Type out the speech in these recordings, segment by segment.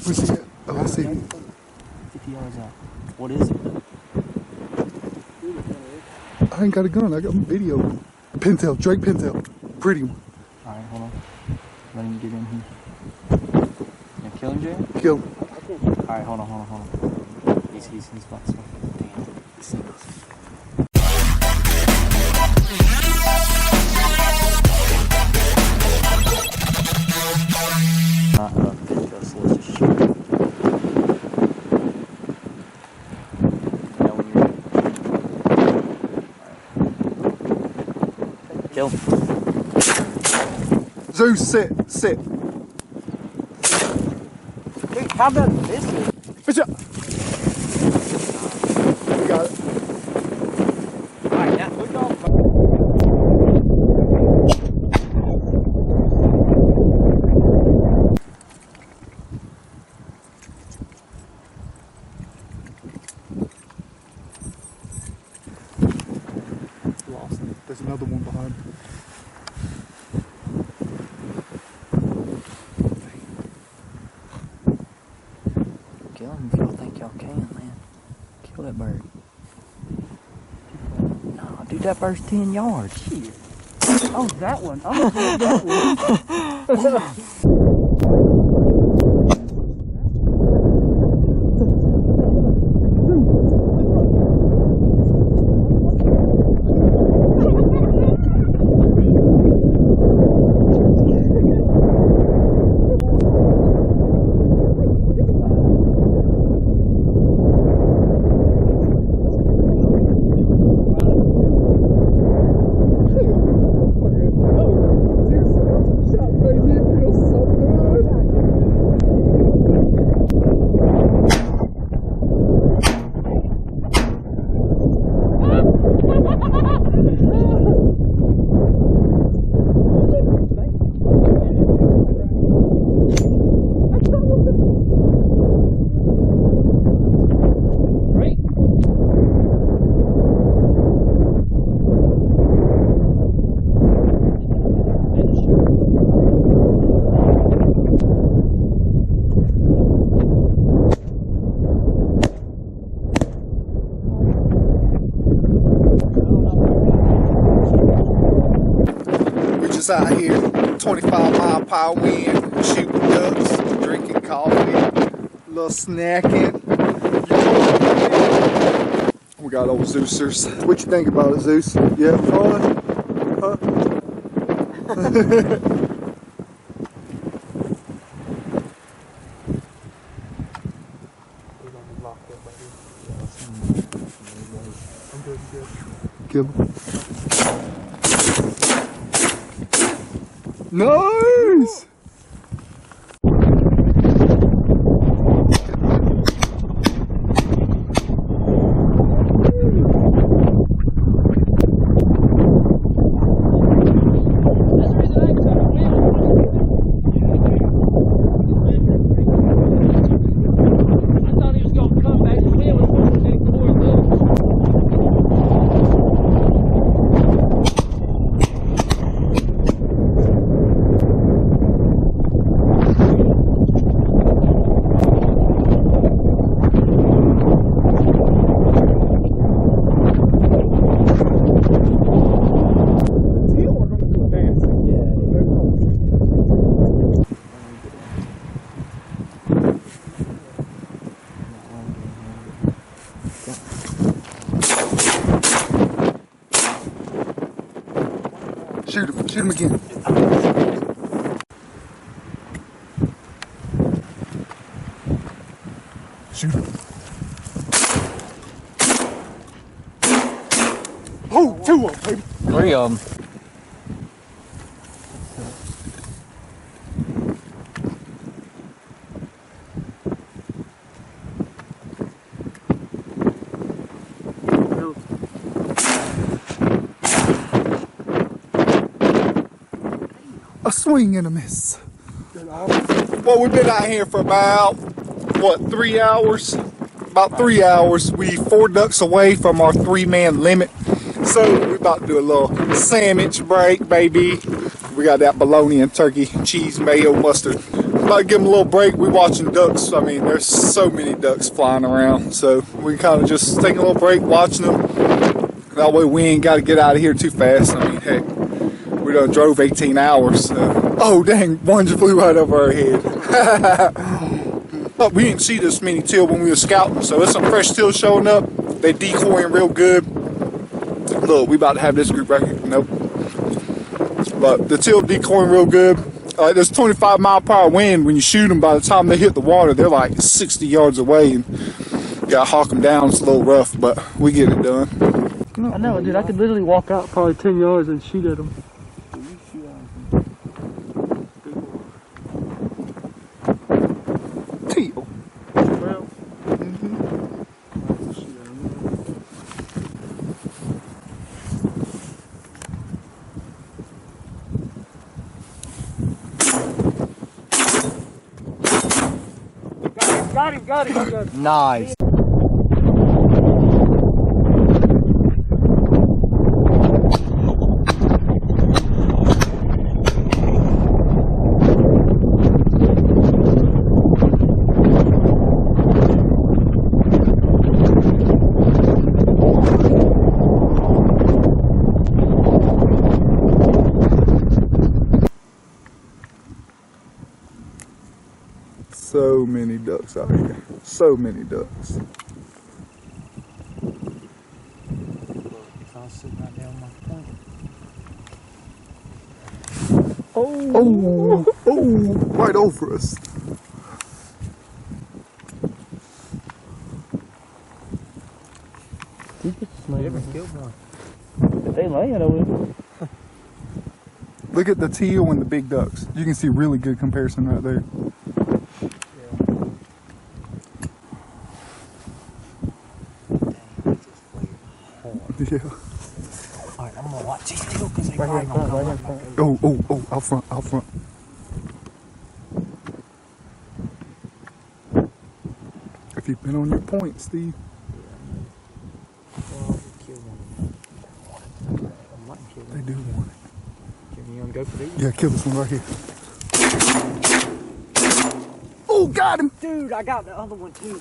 Where's he at? Oh, I see him. 50 yards out. What is it? I ain't got a gun. I got video. Pintail. Drake Pintail. Pretty one. Alright, hold on. Let him get in here. You kill him, Jay? Kill him. Alright, hold on. He's about to swim. Damn. This thing goes. So let's just shoot. Now when you're ready. Kill. Zeus, sit. Dude, how about this? Fish up. We got it. Alright, now look off. Lost. There's another one behind. Kill him if y'all think y'all can, man. Kill that bird. No, dude, that bird's 10 yards. Shit. Oh, that one. I'm gonna kill that one. Out here, 25-mile-per-hour wind, shooting ducks, drinking coffee, a little snacking. We got old Zeusers. What you think about it, Zeus? You having fun? Huh? Kill him. Nice! Shoot him again. Shoot him. Oh, 2 of them, baby. 3 of them. A swing and a miss. Well, we've been out here for about, what, 3 hours? About 3 hours. We 4 ducks away from our 3-man limit. So we're about to do a little sandwich break, baby. We got that bologna and turkey, cheese, mayo, mustard. about to give them a little break. We watching ducks. I mean, there's so many ducks flying around, so we kind of just taking a little break, watching them. That way we ain't got to get out of here too fast. I mean, heck, we done drove 18 hours. So. Oh, dang, one just flew right over our head. But we didn't see this many teal when we were scouting, so there's some fresh teal showing up. They decoying real good. Look, we about to have this group right here. Nope. But the teal decoying real good. There's 25-mile-per-hour wind. When you shoot them, by the time they hit the water, they're like 60 yards away. And you gotta hawk them down. It's a little rough, but we get it done. I know, dude. I could literally walk out probably 10 yards and shoot at them. Teal. Got him. Nice. So many ducks out here. So many ducks. Oh, right over us. They laying over there. Look at the teal and the big ducks. You can see really good comparison right there. Yeah. Alright, I'm gonna watch these teal because they Right here in front, right here in front. Oh, out front. If you've been on your point, Steve. They do want it. You wanna go for these? Yeah, kill this one right here. Oh, got him! Dude, I got the other one too.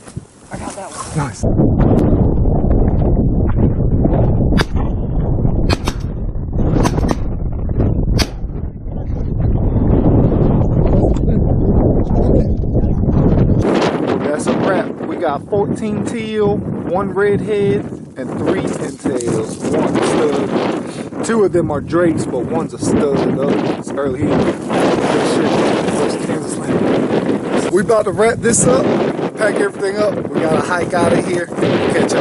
I got that one. Nice. That's a wrap. We got 14 teal, 1 redhead, and 3 pintails. 1 stud. 2 of them are drakes, but 1's a stud. The other one's early. We about to wrap this up, pack everything up. We gotta hike out of here. Catch